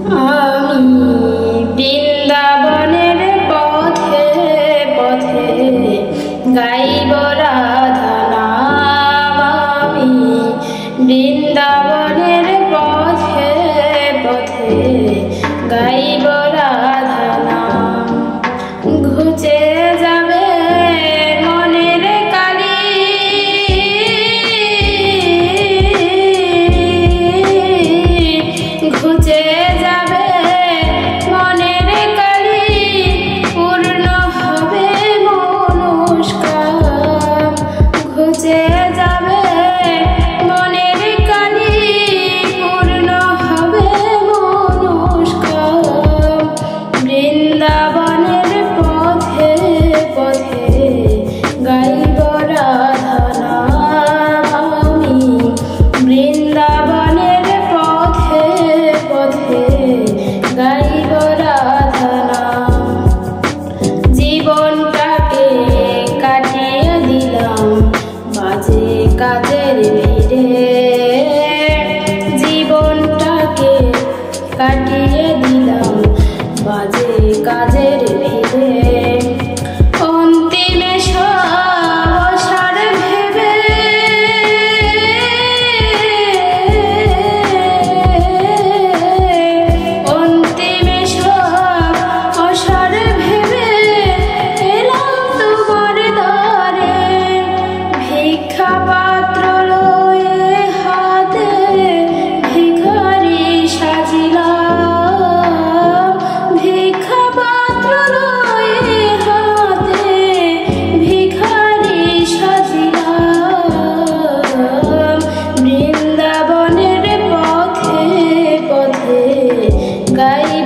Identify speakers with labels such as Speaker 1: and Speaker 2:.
Speaker 1: আমি বৃন্দাবনের পথে পথে গাইব রাধা নাম। আমি বৃন্দাবনের পথে পথে গাইব রাধা নাম। ঘুচে যাবে মনের কালি, ঘুচে যাবে মনের কালি, পূর্ণ হবে মনস্কাম। ঘুচে যাবে মনের কালি, পূর্ণ হবে মনস্কাম। বৃন্দাবনের পথে পথে গাইব রাধা নাম। আমি বৃন্দাবনের পথে পথে গাইব রাধা নাম। জীবনটাকে কাটিয়ে দিলাম বাজে কাজের ভিড়ে, জীবনটাকে কাটিয়ে দিলাম বাজে কাজের ভিড়ে। অন্তিমে সার ভেবে অন্তিমে সার ভেবে এলাম তোমার দ্বারে। ভিক্ষা পাত্র লয়ে হাতে ভিখারি সাজিলাম। ভিক্ষা পাত্র লয়ে হাতে ভিখারি সাজিলাম। বৃন্দাবনের পথে পথে গাইব